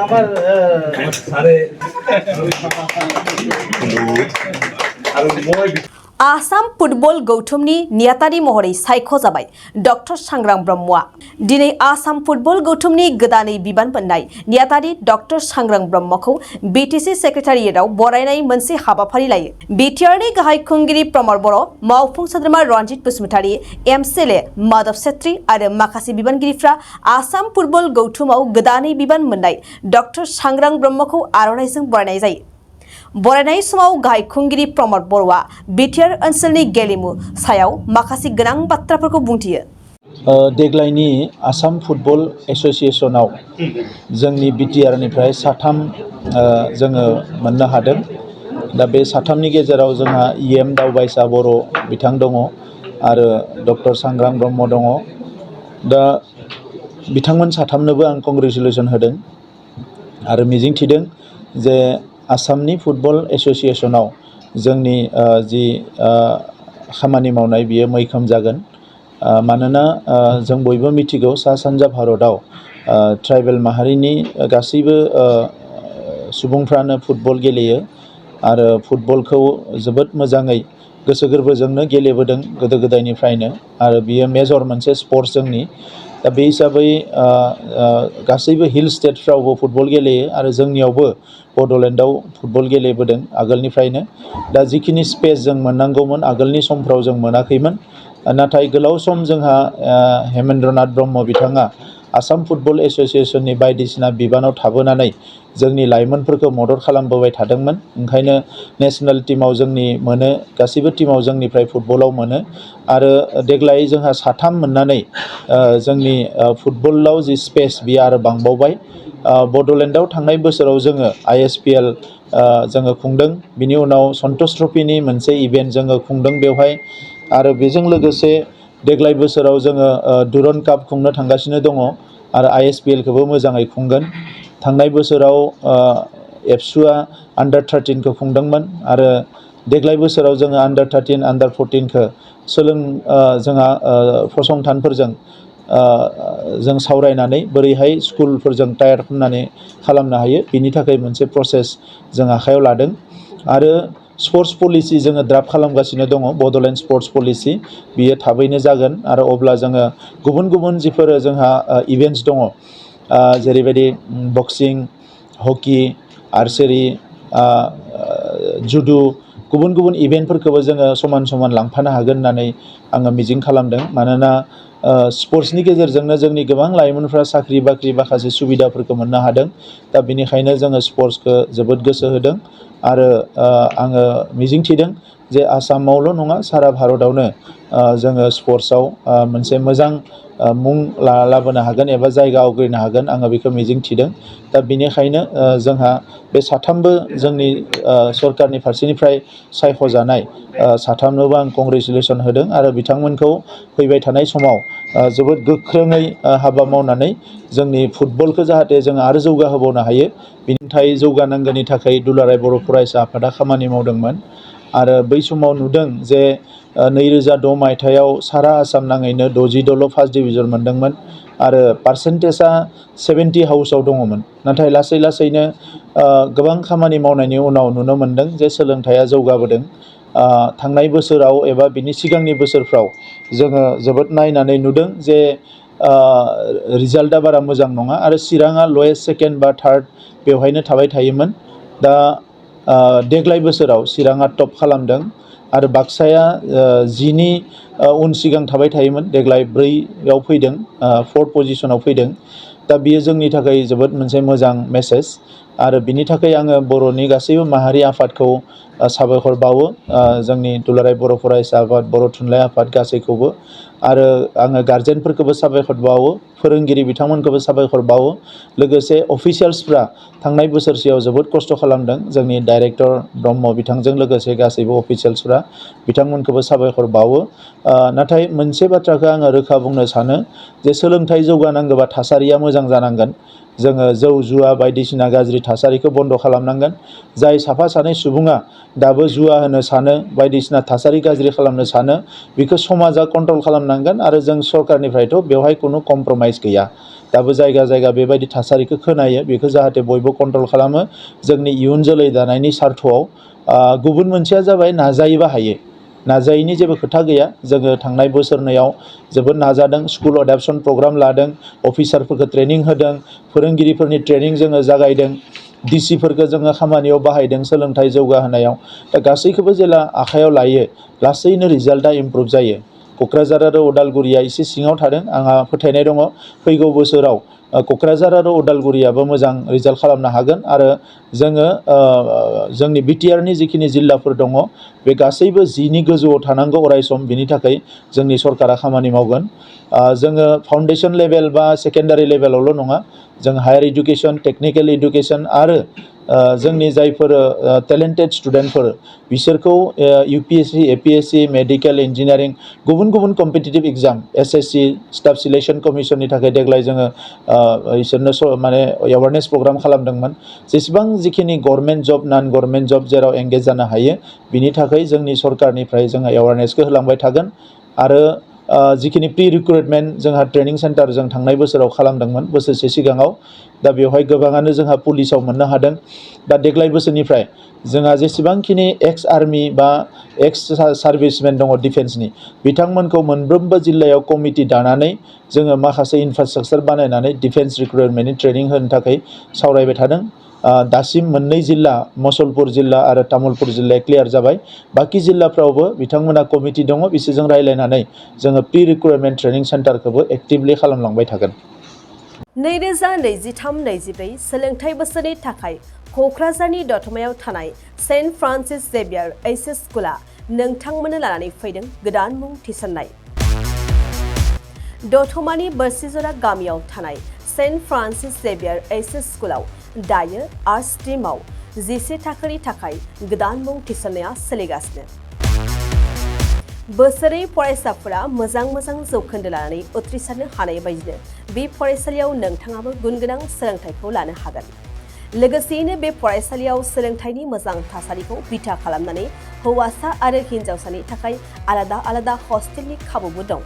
আমার आसाम फुटबल गौथुमनि नेहाथारि महरै सायख'जाबाय डक्टर सांग्रां ब्रह्मआ दिनै आसाम फुटबल गौथुमनि गोदानै बिबान मोननाय नेहाथारि डक्टर सांग्रां ब्रह्मखौ बिटिसि सेक्रेटारियेटआव बरायनाय मोनसे हाबाफारि लायो। बिटिआरनि गाहाय खुंगिरि प्रमद बर', मावफुं सोद्रोमा रनजित बसुमतारी, एमसिएलए माधव छेत्री आरो माखासे बिबानगिरिफ्रा आसाम फुटबल गौथुमाव गोदानै बिबान मोननाय डक्टर सांग्रां ब्रह्मखौ आर'नाइजों बरायनाय जायो। बरायनाय समाव गाहाय खुंगिरि प्रमद बर'आ बिटिआर ओनसोलनि गेलेमु सायाव माखासे गोनां बाथ्राफोरखौ बुंथियो। देग्लायनि आसाम फुटबल एसोसिएशनाव जोंनि बिटिआरनिफ्राय साथाम जोङो मोननो हादों। दा बे साथामनि गेजेराव जोंहा इएम दावबायसा बर' बिथां दङ आरो डक्टर सांग्रां ब्रह्म दङ। दा बिथांमोन साथामनोबो आं कंग्रेचुलेसन होदों आरो मिजिंथिदों जे आसामनि फुटबल एसोसिएशनाव जोंनि जि खामानि मावनाय बियो मैखोम जागोन। मानोना जों बयबो मिथिगौ सा सानजा भारतआव ट्राइबेल माहारिनि गासैबो सुबुंफ्रानो फुटबल गेलेयो आरो फुटबलखौ जोबोद मोजाङै गोसो गोरबोजोंनो गेलेबोदों गोदो गोदायनिफ्रायनो आरो बियो मेजर मोनसे स्पर्ट्स जोंनि। दा बे हिसाबै गासैबो हिल स्टेटफ्रावबो फुटबल गेलेयो आरो जोंनियावबो बड'लेण्डआव फुटबल गेलेबोदों आगोलनिफ्रायनो। दा जिखिनि स्पेस जों मोननांगौमोन आगोलनि समफ्राव जों मोनाखैमोन। नाथाय गोलाव सम जोंहा हेमेन्द्रनाथ ब्रह्म बिथाङा आसाम फुटबल एसोसिएशननि बायदिसिना बिबानाव थाबोनानै जोंनि लाइमोनफोरखौ मदद खालामबोबाय थादोंमोन। ओंखायनो नेसनेल टिमाव जोंनि मोनो, गासैबो टिमाव जोंनिफ्राय फुटबलाव मोनो आरो देग्लाय जोंहा साथाम मोननानै जोंनि फुटबलाव जि स्पेस बियो आरो बांबावबाय। बड'लेण्डआव थांनाय बोसोराव जोङो ISPL जोङो खुंदों। बिनि उनाव सन्तोष ट्रफिनि मोनसे इभेन्ट जोङो खुंदों बेवहाय आरो बेजों लोगोसे देग्लाय बोसोराव जोङो दुरन काप खुंनो थांगासिनो दङ आरो ISPLखौबो मोजाङै खुंगोन। थांनाय बोसोराव एबसुआ आन्डार 13खौ खुंदोंमोन आरो देग्लाय बोसोराव जोङो आन्डार 13, आन्डार 14खौ जोंहा फसंथानफोरजों जों सावरायनानै बोरैहाय स्कुलफोरजों टाइप खालामनानै खालामनो हायो बिनि थाखाय मोनसे प्रसेस जों आखायाव लादों आरो स्पर्ट्स पलिसि जोङो ड्राफ्ट खालामगासिनो दङ। बड'लेण्ड स्पर्ट्स पलिसि बियो थाबैनो जागोन आरो अब्ला जोङो गुबुन गुबुन जिफोर जोंहा इभेन्ट्स दङ जेरैबायदि बक्सिं, हकि, आर्चारि, जुडु गुबुन गुबुन इभेन्टफोरखौबो जोङो समान समान लांफानो हागोन होननानै आङो मिजिं खालामदों। मानोना स्पर्ट्सनि गेजेरजोंनो जोंनि गोबां लाइमोनफ्रा साख्रि बाख्रि माखासे सुबिदाफोरखौ मोननो हादों। दा बेनिखायनो जोङो स्पर्ट्सखौ जोबोद गोसो होदों आरो आङो मिजिंथिदों जे आसामावल' नङा सारा भारतआवनो जोङो स्पर्ट्सआव मोनसे मोजां मुं लाबोनो हागोन एबा जायगा आवग्रिनो हागोन आङो बेखौ मिजिंथिदों। दा बेनिखायनो जोंहा बे साथामबो जोंनि सरकारनि फारसेनिफ्राय सायख'जानाय साथामनोबो आं कंग्रेचुलेसन होदों आरो बिथांमोनखौ फैबाय थानाय समाव जोबोद गोख्रोङै हाबा मावनानै जोंनि फुटबलखौ जाहाथे जों आरो जौगाहोबावनो हायो बिनि थाखाय जौगानांगौनि थाखाय दुलाराय बर' फरायसा आफादा खामानि मावदोंमोन। आरो बै समाव नुदों जे 2006 मायथाइयाव सारा आसाम नाङैनो 60 फार्स्ट डिभिजन मोनदोंमोन आरो पार्सेन्टेजआ 70 हाउसाव दङमोन। नाथाय लासै लासैनो गोबां खामानि मावनायनि उनाव नुनो मोनदों जे सोलोंथाइया जौगाबोदों। थांनाय बोसोराव एबा बिनि सिगांनि बोसोरफ्राव जोङो जोबोद नायनानै नुदों जे रिजाल्टआ बारा मोजां नङा आरो चिराङा लवेस्ट सेकेन्ड बा थार्ड बेवहायनो थाबाय थायोमोन। दा देग्लाय बोसोराव चिराङा टप खालामदों आरो बाक्साया 10नि उन सिगां थाबाय थायोमोन, देग्लाय 4आव फैदों, 4th पजिशनाव फैदों। दा बियो जोंनि थाखाय जोबोद मोनसे मोजां मेसेज आरो बिनि थाखाय आङो बर'नि गासैबो माहारि आफादखौ साबायखर बावो, जोंनि दुलाराय बर' फरायसा आफाद, बर' थुनलाइ आफाद गासैखौबो आरो आङो गार्जेनफोरखौबो साबायखर बावो, फोरोंगिरि बिथांमोनखौबो साबायखर बावो। लोगोसे अफिसियेल्सफ्रा थांनाय बोसोरसेयाव जोबोद खस्थ' खालामदों, जोंनि डाइरेक्टर ब्रह्म बिथांजों लोगोसे गासैबो अफिसियेल्सफ्रा बिथांमोनखौबो साबायखर बावो। नाथाय मोनसे बाथ्राखौ आङो रोखा बुंनो सानो जे सोलोंथाइ जौगानांगौबा थासारिया मोजां जानांगोन। जोङो जौ जुवा बायदिसिना गाज्रि थासारिखौ बन्द' खालामनांगोन। जाय साफा सानै सुबुङा दाबो जुवा होनो सानो, बायदिसिना थासारि गाज्रि खालामनो सानो, बेखौ समाजा कन्ट्रल खालामनांगोन आरो जों सरकारनिफ्रायथ' बेवहाय खुनु कमप्रमाइस गैया। दाबो जायगा जायगा बेबायदि थासारिखौ खोनायो बेखौ जाहाथे बयबो कन्ट्रल खालामो जोंनि इयुन जोलै दानायनि सार्थआव गुबुन मोनसेया जाबाय नाजायोबा हायो नाजायैनि जेबो खोथा गैया जोङो थांनाय बोसोरनैयाव जोबोद नाजादों स्कुल एडाप्शन प्रग्राम लादों अफिसारफोरखौ ट्रेनिं होदों फोरोंगिरिफोरनि ट्रेनिं जोङो जागायदों डिसिफोरखौ जोङो खामानियाव बाहायदों सोलोंथाइ जौगाहोनायाव दा गासैखौबो जेला आखायाव लायो लासैनो रिजाल्टआ इमप्रुभ जायो क'क्राझार आरो उदालगुरिया एसे सिङाव थादों आंहा फोथायनाय दङ फैगौ बोसोराव क'क्राझार आरो उदालगुरियाबो मोजां रिजाल्ट खालामनो हागोन आरो जोङो जोंनि बिटिआरनि जिखिनि जिल्लाफोर दङ बे गासैबो 10नि गोजौआव थानांगौ अरायसम बिनि थाखाय जोंनि सरकारा खामानि मावगोन जोङो फाउन्डेसन लेभेल बा सेकेन्डारि लेभेलावल' नङा जों हायार इडुकेसन टेक्निकेल इडुकेसन आरो जोंनि जायफोर टेलेन्टेड स्टुडेन्टफोर बिसोरखौ UPSC APSC मेडिकेल इन्जिनियारिं गुबुन गुबुन competitive exam SSC staff selection कमिसननि थाखाय देग्लाय जोङो इसोरनो माने एवारनेस प्रग्राम खालामदोंमोन जेसेबां जिखिनि गभर्नमेन्ट जब नन गभर्नमेन्ट जब जेराव एंगेज जानो हायो बिनि थाखाय जोंनि सरकारनिफ्राय जोङो एवारनेसखौ होलांबाय थागोन आरो जिखिनि प्रि रिक्रुटमेन्ट जोंहा ट्रेनिं सेन्टार जों थांनाय बोसोराव खालामदोंमोन बोसोरसे सिगाङाव दा बेवहाय गोबाङानो जोंहा पुलिसाव मोननो हादों दा देग्लाय बोसोरनिफ्राय जोंहा जेसेबांखिनि एक्स आर्मि बा एक्स सार्भिसमेन दङ डिफेन्सनि बिथांमोनखौ मोनफ्रोमबो जिल्लायाव कमिटि दानानै जोङो माखासे इनफ्रास्ट्राक्चार बानायनानै डिफेन्स रिक्रुटमेन्टनि ट्रेनिं होनो थाखाय सावरायबाय थादों दासिम मोननै जिल्ला मुसलपुर जिल्ला आरो तामुलपुर जिल्लाया क्लियार जाबाय बाखि जिल्लाफ्रावबो बिथांमोना कमिटि दङ बिसोरजों रायज्लायनानै जोङो प्रि रिक्रुटमेन्ट ट्रेनिं सेन्टारखौबो एक्टिभलि खालामलांबाय थागोन 2023-24 सोलोंथाइ बोसोरनि थाखाय क'क्राझारनि दतमायाव थानाय सेन्ट फ्रान्सिस जेभियार एचएस स्कुला नोंथांमोननो लानानै फैदों गोदान मुं थिसननाय दतमानि बोरसिजरा गामियाव थानाय सेन्ट फ्रान्सिस जेभियार एचएस स्कुलाव दायो आर्ट्स स्ट्रिमाव 11 थाखोनि थाखाय गोदान मुं थिसननाया सोलिगासिनो बोसोरै फरायसाफोरा मोजां जौखोन्दो लानानै उथ्रिसारनो हानाय बायदिनो बे फरायसालियाव नोंथाङाबो गुनगोनां सोलोंथाइखौ लानो हागोन लोगोसेयैनो बे फरायसालियाव सोलोंथाइनि मोजां थासारिखौ बिथा खालामनानै हौवासा आरो हिन्जावसानि थाखाय आलादा हस्टेलनि खाबुबो दं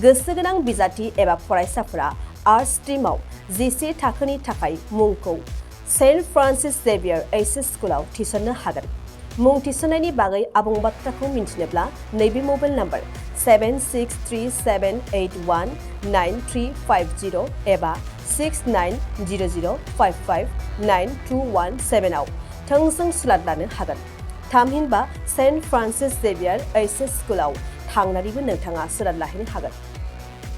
गोसो गोनां बिजाथि एबा फरायसाफोरा आर्ट्स स्ट्रिमाव 11 थाखोनि थाखाय मुंखौ सेन्ट फ्रान्सिस जेभियार एचएस स्कुलाव थिसननो हागोन मुं थिसननायनि बागै आबुं बाथ्राखौ मिन्थिनोब्ला नैबे मबाइल नाम्बार 7637819350 एबा 6900559217 आव थोंजों सुलाद लानो हागोन थामहिनबा सेन्ट फ्रान्सिस जेभियार एचएस स्कुलाव थांनानैबो नोंथाङा सुलाद लाहैनो हागोन